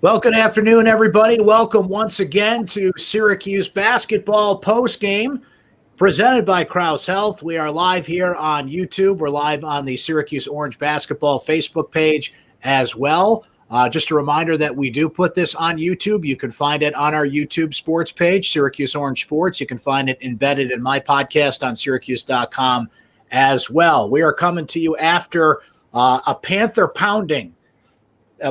Well, good afternoon, everybody. Welcome once again to Syracuse Basketball Postgame, presented by Krause Health. We are live here on YouTube. We're live on the Syracuse Orange Basketball Facebook page as well. Just a reminder that we do put this on YouTube. You can find it on our YouTube sports page, Syracuse Orange Sports. You can find it embedded in my podcast on syracuse.com as well. We are coming to you after a Panther pounding.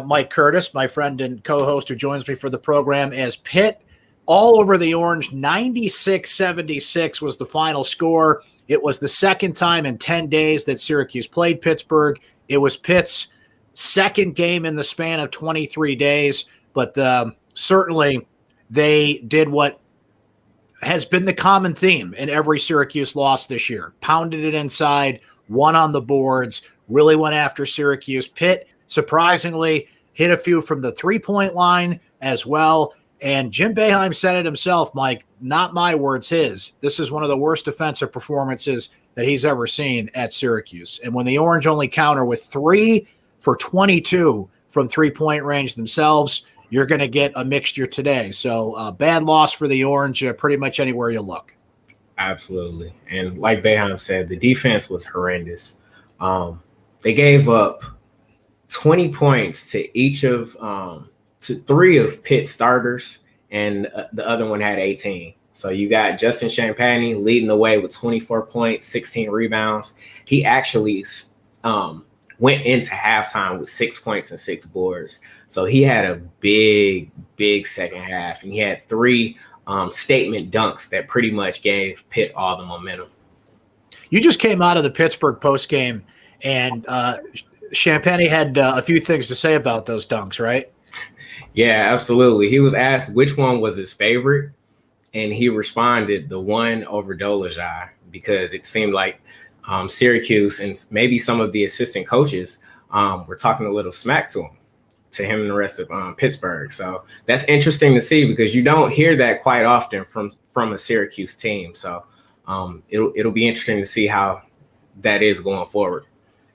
Mike Curtis, my friend and co-host who joins me for the program, as Pitt all over the Orange. 96-76 was the final score. It was the second time in 10 days that Syracuse played Pittsburgh. It was Pitt's second game in the span of 23 days, but certainly they did what has been the common theme in every Syracuse loss this year. Pounded it inside, won on the boards, really went after Syracuse. Pitt surprisingly hit a few from the three-point line as well. And Jim Boeheim said it himself, Mike, not my words, his. This is one of the worst defensive performances that he's ever seen at Syracuse. And when the Orange only counter with 3 for 22 from three-point range themselves, you're going to get a mixture today. So bad loss for the Orange pretty much anywhere you look. Absolutely. And like Boeheim said, the defense was horrendous. They gave up 20 points to each of to 3 of Pitt starters, and the other one had 18. So you got Justin Champagnie leading the way with 24 points, 16 rebounds. He actually went into halftime with 6 points and 6 boards. So he had a big second half, and he had 3 statement dunks that pretty much gave Pitt all the momentum. You just came out of the Pittsburgh postgame, and Champagnie had a few things to say about those dunks, right? Yeah, absolutely. He was asked which one was his favorite, and he responded the one over Dolezaj, because it seemed like Syracuse and maybe some of the assistant coaches were talking a little smack to him and the rest of Pittsburgh. So that's interesting to see, because you don't hear that quite often from a Syracuse team. So it'll be interesting to see how that is going forward.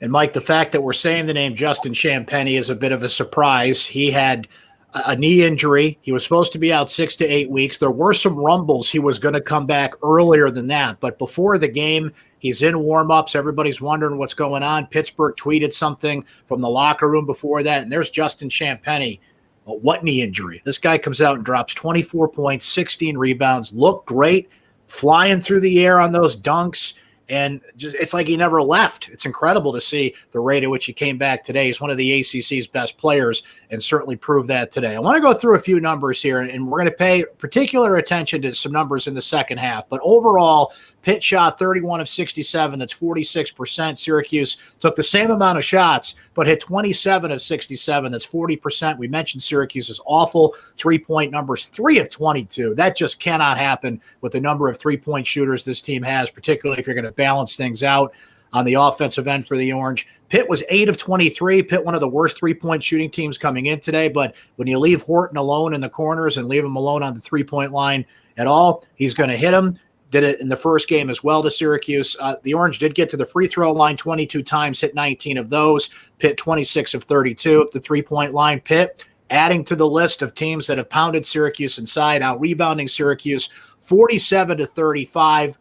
And, Mike, the fact that we're saying the name Justin Champagnie is a bit of a surprise. He had a knee injury. He was supposed to be out 6 to 8 weeks. There were some rumbles he was going to come back earlier than that. But before the game, he's in warm-ups. Everybody's wondering what's going on. Pittsburgh tweeted something from the locker room before that, and there's Justin Champagnie. What knee injury? This guy comes out and drops 24 points, 16 rebounds, looked great, flying through the air on those dunks. And just, it's like he never left. It's incredible to see the rate at which he came back today. He's one of the ACC's best players, and certainly proved that today. I want to go through a few numbers here, and we're going to pay particular attention to some numbers in the second half. But overall, Pitt shot 31 of 67. That's 46%. Syracuse took the same amount of shots, but hit 27 of 67. That's 40%. We mentioned Syracuse's awful three-point numbers, 3 of 22. That just cannot happen with the number of three-point shooters this team has, particularly if you're going to balance things out on the offensive end for the Orange. Pitt was 8 of 23. Pitt, one of the worst three-point shooting teams coming in today. But when you leave Horton alone in the corners and leave him alone on the three-point line at all, he's going to hit him. Did it in the first game as well to Syracuse. The Orange did get to the free throw line 22 times, hit 19 of those. Pitt 26 of 32 at the three-point line. Pitt adding to the list of teams that have pounded Syracuse inside, out-rebounding Syracuse 47 to 35.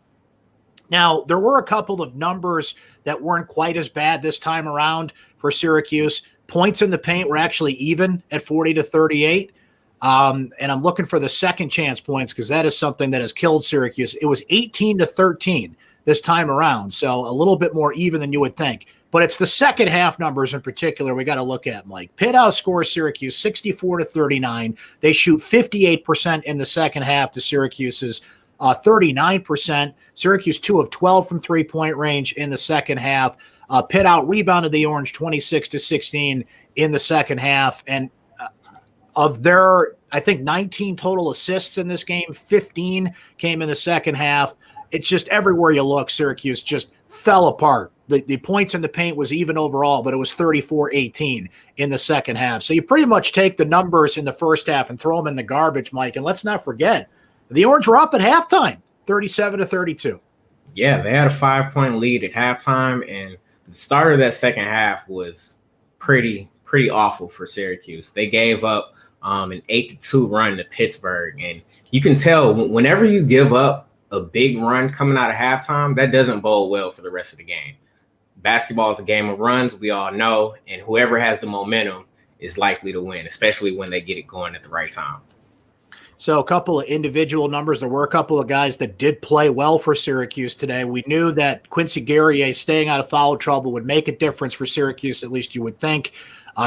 Now, there were a couple of numbers that weren't quite as bad this time around for Syracuse. Points in the paint were actually even at 40 to 38. And I'm looking for the second chance points, because that is something that has killed Syracuse. It was 18 to 13 this time around, so a little bit more even than you would think. But it's the second half numbers in particular we got to look at, Mike. Pitt outscores Syracuse 64 to 39. They shoot 58% in the second half to Syracuse's 39%. Syracuse 2 of 12 from three-point range in the second half. Pitt out-rebounded the Orange 26 to 16 in the second half. And of their, I think, 19 total assists in this game, 15 came in the second half. It's just everywhere you look, Syracuse just fell apart. The points in the paint was even overall, but it was 34-18 in the second half. So you pretty much take the numbers in the first half and throw them in the garbage, Mike. And let's not forget, the Orange were up at halftime, 37 to 32. Yeah, they had a 5-point lead at halftime, and the start of that second half was pretty awful for Syracuse. They gave up an 8-2 run to Pittsburgh. And you can tell whenever you give up a big run coming out of halftime, that doesn't bode well for the rest of the game. Basketball is a game of runs, we all know, and whoever has the momentum is likely to win, especially when they get it going at the right time. So a couple of individual numbers. There were a couple of guys that did play well for Syracuse today. We knew that Quincy Guerrier staying out of foul trouble would make a difference for Syracuse, at least you would think.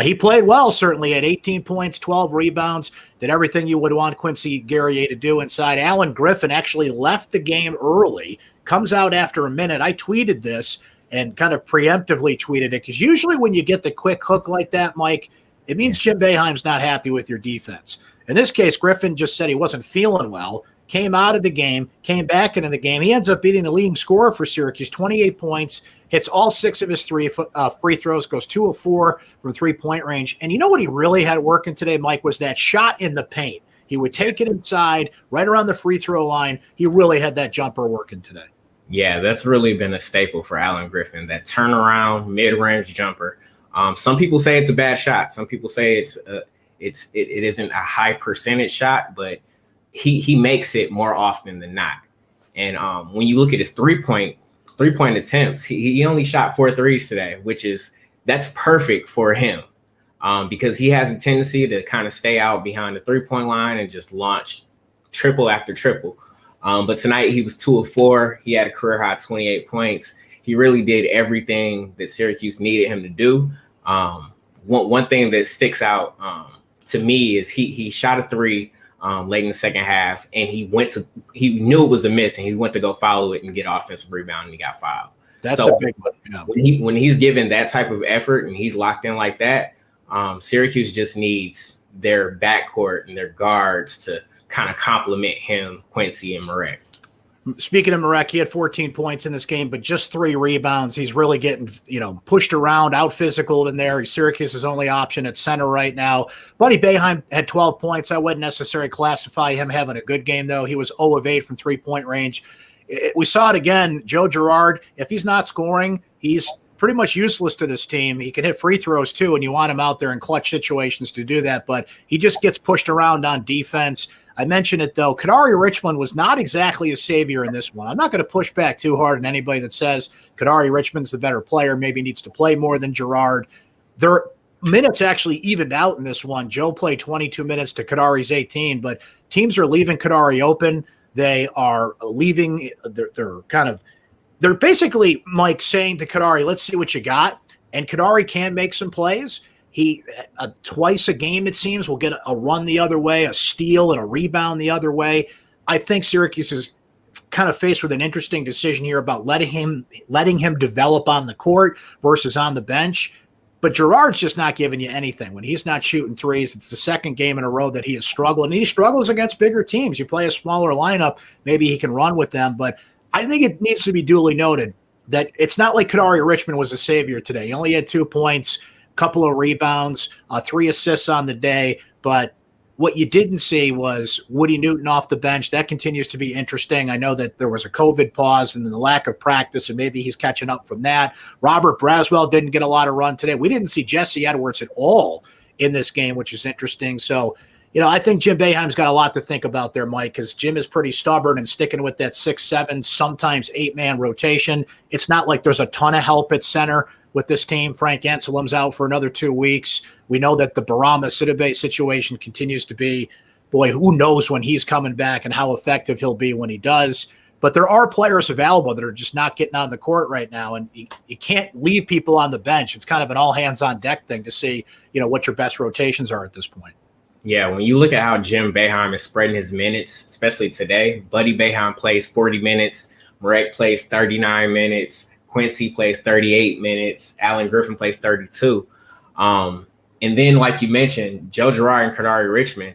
He played well, certainly, at 18 points, 12 rebounds, did everything you would want Quincy Guerrier to do inside. Alan Griffin actually left the game early, comes out after a minute. I tweeted this and kind of preemptively tweeted it because usually when you get the quick hook like that, Mike, it means Jim Boeheim's not happy with your defense. In this case, Griffin just said he wasn't feeling well, came out of the game, came back into the game. He ends up beating the leading scorer for Syracuse, 28 points, hits all 6 of his free throws, goes 2 of 4 from three-point range. And you know what he really had working today, Mike, was that shot in the paint. He would take it inside, right around the free throw line. He really had that jumper working today. Yeah, that's really been a staple for Alan Griffin, that turnaround, mid-range jumper. Some people say it's a bad shot. Some people say it isn't a high percentage shot, but he makes it more often than not. And when you look at his three-point attempts, he only shot 4 threes today, that's perfect for him because he has a tendency to kind of stay out behind the three-point line and just launch triple after triple. But tonight he was 2 of 4. He had a career high 28 points. He really did everything that Syracuse needed him to do. One thing that sticks out to me is he shot a 3 late in the second half, and he knew it was a miss, and he went to go follow it and get offensive rebound, and he got fouled. That's a big one. Yeah. When he's given that type of effort and he's locked in like that, Syracuse just needs their backcourt and their guards to kind of complement him, Quincy, and Marek. Speaking of Marek, he had 14 points in this game, but just 3 rebounds. He's really getting, pushed around, out physical in there. He's Syracuse's only option at center right now. Buddy Boeheim had 12 points. I wouldn't necessarily classify him having a good game, though. He was 0 of 8 from three-point range. We saw it again. Joe Girard, if he's not scoring, he's pretty much useless to this team. He can hit free throws, too, and you want him out there in clutch situations to do that, but he just gets pushed around on defense. I mentioned it, though. Kadari Richmond was not exactly a savior in this one. I'm not going to push back too hard on anybody that says Kadari Richmond's the better player, maybe needs to play more than Girard. Their minutes actually evened out in this one. Joe played 22 minutes to Kadari's 18, but teams are leaving Kadari open. They are leaving. They're basically, Mike, saying to Kadari, let's see what you got. And Kadari can make some plays. He twice a game, it seems, will get a run the other way, a steal and a rebound the other way. I think Syracuse is kind of faced with an interesting decision here about letting him develop on the court versus on the bench. But Girard's just not giving you anything. When he's not shooting threes, it's the second game in a row that he has struggled. And he struggles against bigger teams. You play a smaller lineup, maybe he can run with them. But I think it needs to be duly noted that it's not like Kadari Richmond was a savior today. He only had 2 points, couple of rebounds, 3 assists on the day. But what you didn't see was Woody Newton off the bench. That continues to be interesting. I know that there was a COVID pause and the lack of practice, and maybe he's catching up from that. Robert Braswell didn't get a lot of run today. We didn't see Jesse Edwards at all in this game, which is interesting. So, I think Jim Boeheim's got a lot to think about there, Mike, because Jim is pretty stubborn and sticking with that 6-7, sometimes 8-man rotation. It's not like there's a ton of help at center with this team. Frank Anselem's out for another 2 weeks. We know that the Barama Sidibe situation continues to be, boy, who knows when he's coming back and how effective he'll be when he does. But there are players available that are just not getting on the court right now, and you can't leave people on the bench. It's kind of an all-hands-on-deck thing to see, what your best rotations are at this point. Yeah, when you look at how Jim Boeheim is spreading his minutes, especially today, Buddy Boeheim plays 40 minutes, Marek plays 39 minutes, Quincy plays 38 minutes, Alan Griffin plays 32. And then, like you mentioned, Joe Girard and Kadari Richmond,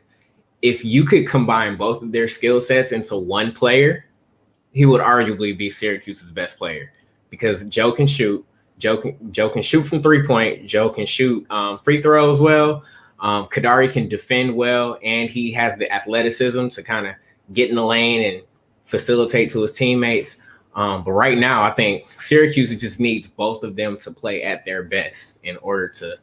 if you could combine both of their skill sets into one player, he would arguably be Syracuse's best player because Joe can shoot. Joe can shoot from three-point. Joe can shoot free throws well. Kadari can defend well, and he has the athleticism to kind of get in the lane and facilitate to his teammates. But right now, I think Syracuse just needs both of them to play at their best in order to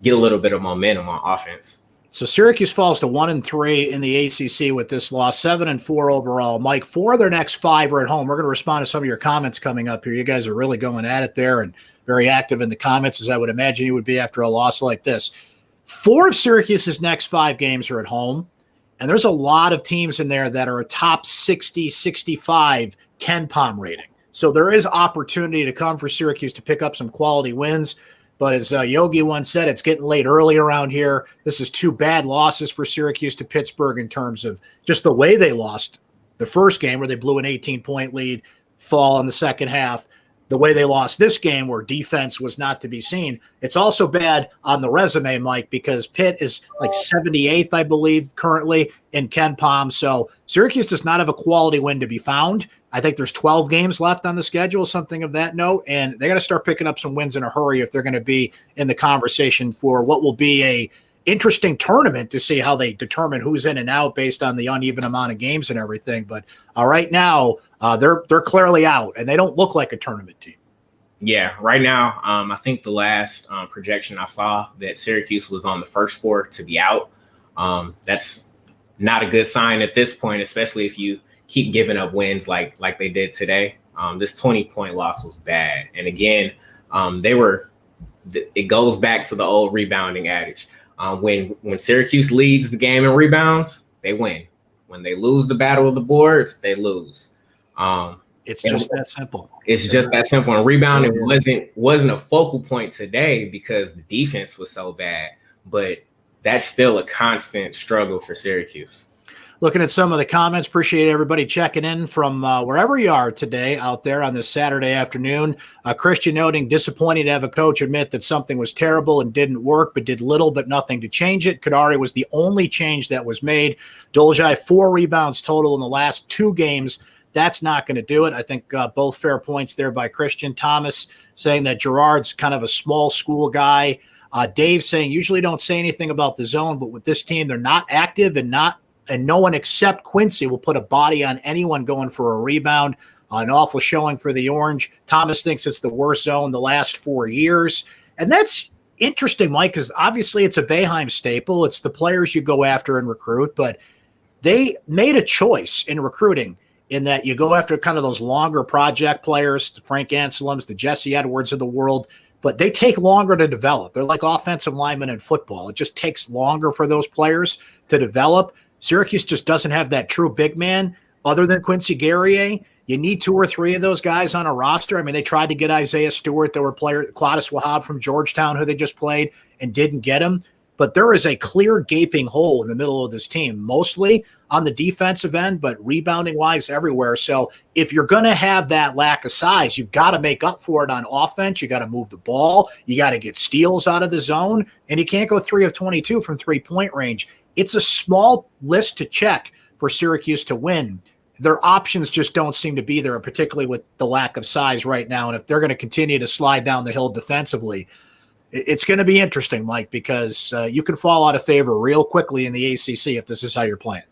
get a little bit of momentum on offense. So Syracuse falls to 1-3 in the ACC with this loss, 7-4 overall. Mike, 4 of their next 5 are at home. We're going to respond to some of your comments coming up here. You guys are really going at it there and very active in the comments, as I would imagine you would be after a loss like this. 4 of Syracuse's next 5 games are at home, and there's a lot of teams in there that are a top 60, 65 KenPom rating. So there is opportunity to come for Syracuse to pick up some quality wins. But as Yogi once said, it's getting late early around here. This is 2 bad losses for Syracuse to Pittsburgh in terms of just the way they lost the first game where they blew an 18-point lead, fall in the second half. The way they lost this game where defense was not to be seen. It's also bad on the resume, Mike, because Pitt is like 78th, I believe, currently in KenPom. So Syracuse does not have a quality win to be found. I think there's 12 games left on the schedule, something of that note, and they got to start picking up some wins in a hurry if they're going to be in the conversation for what will be a interesting tournament to see how they determine who's in and out based on the uneven amount of games and everything. But right now, they're clearly out, and they don't look like a tournament team. Yeah, right now, I think the last projection I saw that Syracuse was on the first 4 to be out. That's not a good sign at this point, especially if you keep giving up wins like they did today. This 20-point loss was bad. And again, it goes back to the old rebounding adage. When Syracuse leads the game in rebounds, they win. When they lose the battle of the boards, they lose. It's just that simple. It's just that simple. And rebounding wasn't a focal point today because the defense was so bad. But that's still a constant struggle for Syracuse. Looking at some of the comments, appreciate everybody checking in from wherever you are today out there on this Saturday afternoon. Christian noting, disappointed to have a coach admit that something was terrible and didn't work, but did little but nothing to change it. Kadari was the only change that was made. Dolzai, 4 rebounds total in the last 2 games. That's not going to do it. I think both fair points there by Christian. Thomas saying that Gerard's kind of a small school guy. Dave saying, usually don't say anything about the zone, but with this team, they're not active and no one except Quincy will put a body on anyone going for a rebound. An awful showing for the Orange. Thomas thinks it's the worst zone the last 4 years. And that's interesting, Mike, because obviously it's a Boeheim staple. It's the players you go after and recruit, but they made a choice in recruiting in that you go after kind of those longer project players, the Frank Anselms, the Jesse Edwards of the world, but they take longer to develop. They're like offensive linemen in football. It just takes longer for those players to develop. Syracuse just doesn't have that true big man other than Quincy Guerrier. You need 2 or 3 of those guys on a roster. I mean, they tried to get Isaiah Stewart. There were players, Qadis Wahab from Georgetown, who they just played and didn't get him. But there is a clear gaping hole in the middle of this team, mostly on the defensive end, but rebounding-wise everywhere. So if you're going to have that lack of size, you've got to make up for it on offense. You got to move the ball. You got to get steals out of the zone. And you can't go 3 of 22 from three-point range. It's a small list to check for Syracuse to win. Their options just don't seem to be there, particularly with the lack of size right now. And if they're going to continue to slide down the hill defensively, it's going to be interesting, Mike, because you can fall out of favor real quickly in the ACC if this is how you're playing.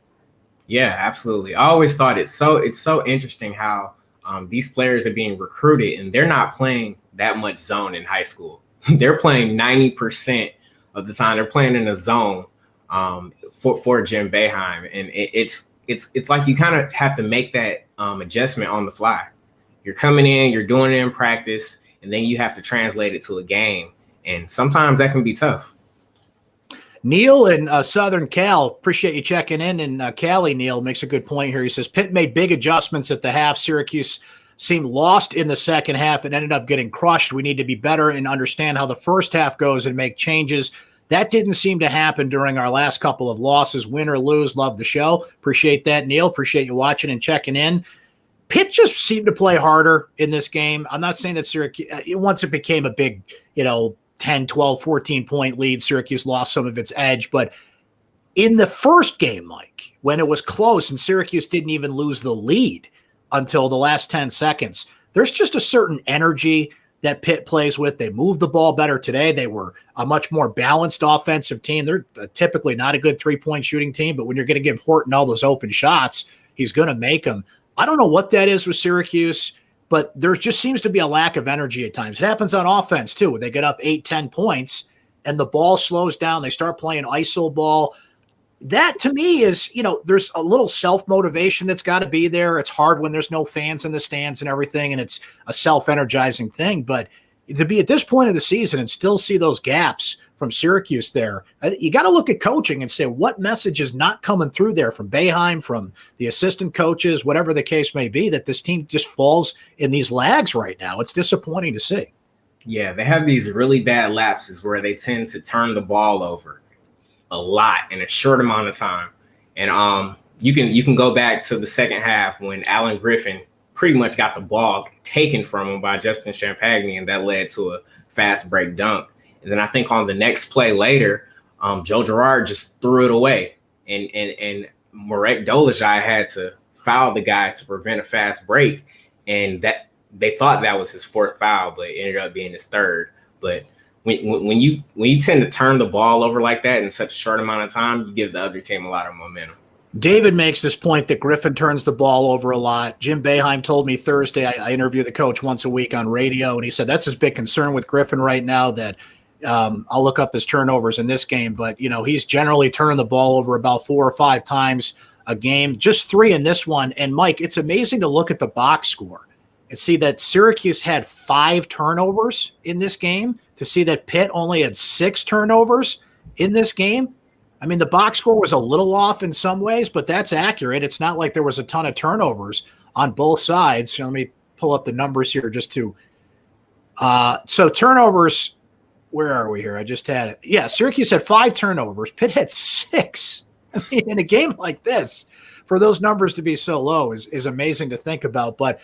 Yeah, absolutely. I always thought it's so interesting how these players are being recruited and they're not playing that much zone in high school. They're playing 90% of the time. They're playing in a zone for Jim Boeheim, and it's like you kind of have to make that adjustment on the fly. You're coming in, you're doing it in practice, and then you have to translate it to a game, and sometimes that can be tough. Neil in Southern Cal, appreciate you checking in. And Cali, Neil, makes a good point here. He says, Pitt made big adjustments at the half. Syracuse seemed lost in the second half and ended up getting crushed. We need to be better and understand how the first half goes and make changes. That didn't seem to happen during our last couple of losses. Win or lose, love the show. Appreciate that, Neil. Appreciate you watching and checking in. Pitt just seemed to play harder in this game. I'm not saying that Syracuse, once it became a big, 10, 12, 14-point lead, Syracuse lost some of its edge. But in the first game, Mike, when it was close and Syracuse didn't even lose the lead until the last 10 seconds, there's just a certain energy that Pitt plays with. They moved the ball better today. They were a much more balanced offensive team. They're typically not a good three-point shooting team, but when you're going to give Horton all those open shots, he's going to make them. I don't know what that is with Syracuse, but there just seems to be a lack of energy at times. It happens on offense, too. When they get up 8, 10 points, and the ball slows down, they start playing iso ball. That to me is, there's a little self-motivation that's got to be there. It's hard when there's no fans in the stands and everything, and it's a self-energizing thing. But to be at this point of the season and still see those gaps from Syracuse there, you got to look at coaching and say what message is not coming through there from Boeheim, from the assistant coaches, whatever the case may be, that this team just falls in these lags right now. It's disappointing to see. Yeah, they have these really bad lapses where they tend to turn the ball over a lot in a short amount of time. And you can go back to the second half when Alan Griffin pretty much got the ball taken from him by Justin Champagnie, and that led to a fast break dunk. And then I think on the next play later, Joe Girard just threw it away, and Marek Dolezaj had to foul the guy to prevent a fast break, and that they thought that was his fourth foul, but it ended up being his third. But when you tend to turn the ball over like that in such a short amount of time, you give the other team a lot of momentum. David makes this point that Griffin turns the ball over a lot. Jim Boeheim told me Thursday, I interview the coach once a week on radio, and he said that's his big concern with Griffin right now, that I'll look up his turnovers in this game, but he's generally turning the ball over about 4 or 5 times a game, just 3 in this one. And Mike, it's amazing to look at the box score and see that Syracuse had 5 turnovers in this game, to see that Pitt only had 6 turnovers in this game. I mean, the box score was a little off in some ways, but that's accurate. It's not like there was a ton of turnovers on both sides. So let me pull up the numbers here just to so turnovers, where are we here? I just had it. Yeah, Syracuse had 5 turnovers. Pitt had 6. I mean, in a game like this, for those numbers to be so low is amazing to think about. But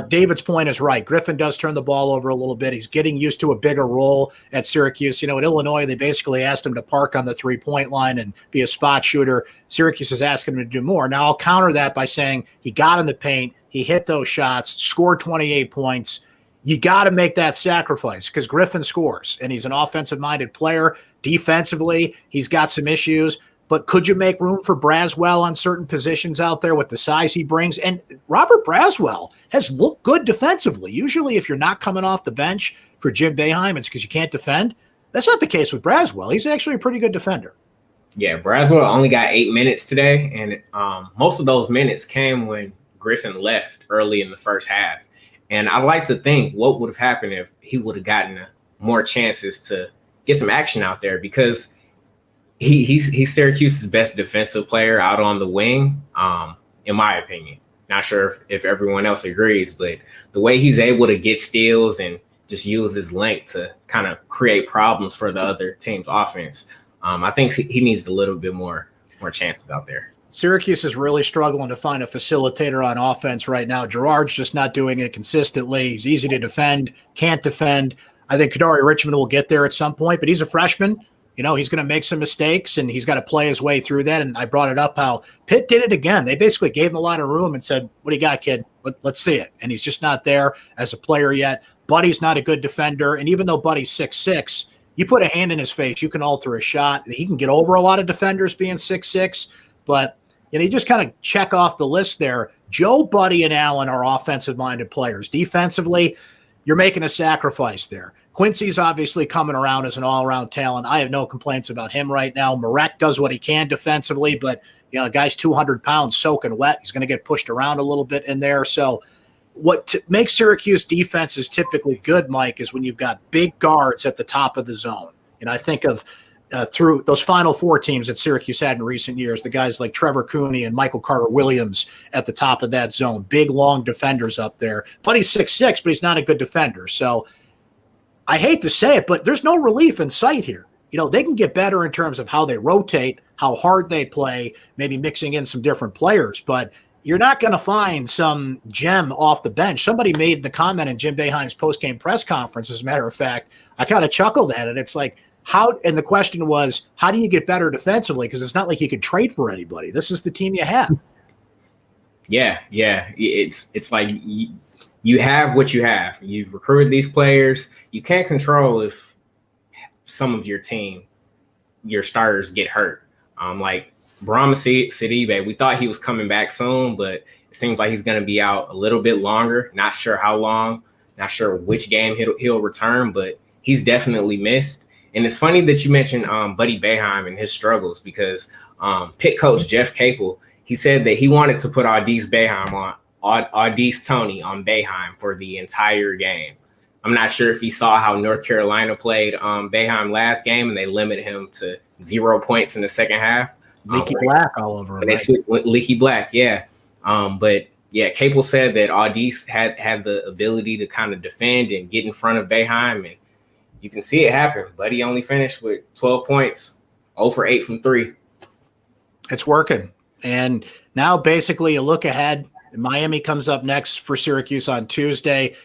David's point is right. Griffin does turn the ball over a little bit. He's getting used to a bigger role at Syracuse. At Illinois, they basically asked him to park on the 3-point line and be a spot shooter. Syracuse is asking him to do more. Now, I'll counter that by saying he got in the paint, he hit those shots, scored 28 points. You got to make that sacrifice because Griffin scores, and he's an offensive-minded player. Defensively, he's got some issues. But could you make room for Braswell on certain positions out there with the size he brings? And Robert Braswell has looked good defensively. Usually if you're not coming off the bench for Jim Boeheim, it's because you can't defend. That's not the case with Braswell. He's actually a pretty good defender. Yeah, Braswell only got 8 minutes today, and most of those minutes came when Griffin left early in the first half. And I like to think what would have happened if he would have gotten more chances to get some action out there, because he's Syracuse's best defensive player out on the wing, in my opinion. Not sure if everyone else agrees, but the way he's able to get steals and just use his length to kind of create problems for the other team's offense, I think he needs a little bit more chances out there. Syracuse is really struggling to find a facilitator on offense right now. Girard's just not doing it consistently. He's easy to defend, can't defend. I think Kadari Richmond will get there at some point, but he's a freshman. He's going to make some mistakes, and he's got to play his way through that. And I brought it up how Pitt did it again. They basically gave him a lot of room and said, what do you got, kid? Let's see it. And he's just not there as a player yet. Buddy's not a good defender. And even though Buddy's 6'6", you put a hand in his face, you can alter a shot. He can get over a lot of defenders being 6'6", but you just kind of check off the list there. Joe, Buddy, and Allen are offensive-minded players. Defensively, you're making a sacrifice there. Quincy's obviously coming around as an all-around talent. I have no complaints about him right now. Marek does what he can defensively, but the guy's 200 pounds soaking wet. He's going to get pushed around a little bit in there. So what makes Syracuse defenses typically good, Mike, is when you've got big guards at the top of the zone. I think of through those Final Four teams that Syracuse had in recent years, the guys like Trevor Cooney and Michael Carter-Williams at the top of that zone, big, long defenders up there. But he's 6'6", but he's not a good defender. So I hate to say it, but there's no relief in sight here. They can get better in terms of how they rotate, how hard they play, maybe mixing in some different players, but you're not going to find some gem off the bench. Somebody made the comment in Jim Boeheim's postgame press conference, as a matter of fact. I kind of chuckled at it. It's like, and the question was, how do you get better defensively? Because it's not like you could trade for anybody. This is the team you have. Yeah. It's like you have what you have. You've recruited these players. You can't control if some of your team, your starters, get hurt. Like Brahma Sidibe, we thought he was coming back soon, but it seems like he's going to be out a little bit longer. Not sure how long. Not sure which game he'll return, but he's definitely missed. And it's funny that you mentioned Buddy Boeheim and his struggles, because Pitt coach Jeff Capel, he said that he wanted to put Audice Toney on Boeheim for the entire game. I'm not sure if he saw how North Carolina played Boeheim last game, and they limited him to 0 points in the second half. Leaky Black all over him. Right? Leaky Black, yeah. But yeah, Capel said that Audice had the ability to kind of defend and get in front of Boeheim, and you can see it happen. Buddy only finished with 12 points, 0 for 8 from 3. It's working. And now basically a look ahead. Miami comes up next for Syracuse on Tuesday.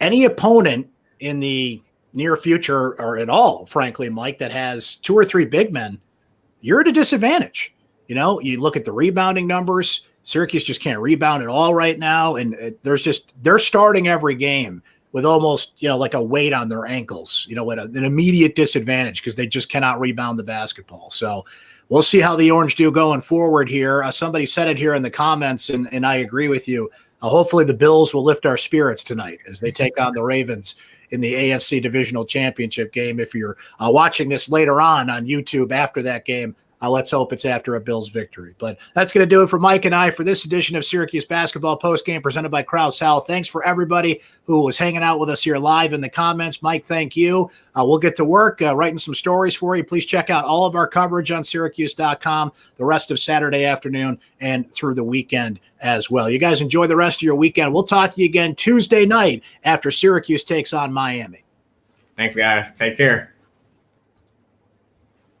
Any opponent in the near future, or at all, frankly, Mike, that has 2 or 3 big men, you're at a disadvantage. You know, you look at the rebounding numbers. Syracuse just can't rebound at all right now. And they're starting every game with almost, like a weight on their ankles, with an immediate disadvantage because they just cannot rebound the basketball. So we'll see how the Orange do going forward here. Somebody said it here in the comments, and I agree with you. Hopefully the Bills will lift our spirits tonight as they take on the Ravens in the AFC Divisional Championship game. If you're watching this later on YouTube after that game, let's hope it's after a Bills victory. But that's going to do it for Mike and I for this edition of Syracuse Basketball Postgame presented by Krause Health. Thanks for everybody who was hanging out with us here live in the comments. Mike, thank you. We'll get to work writing some stories for you. Please check out all of our coverage on syracuse.com the rest of Saturday afternoon and through the weekend as well. You guys enjoy the rest of your weekend. We'll talk to you again Tuesday night after Syracuse takes on Miami. Thanks, guys. Take care.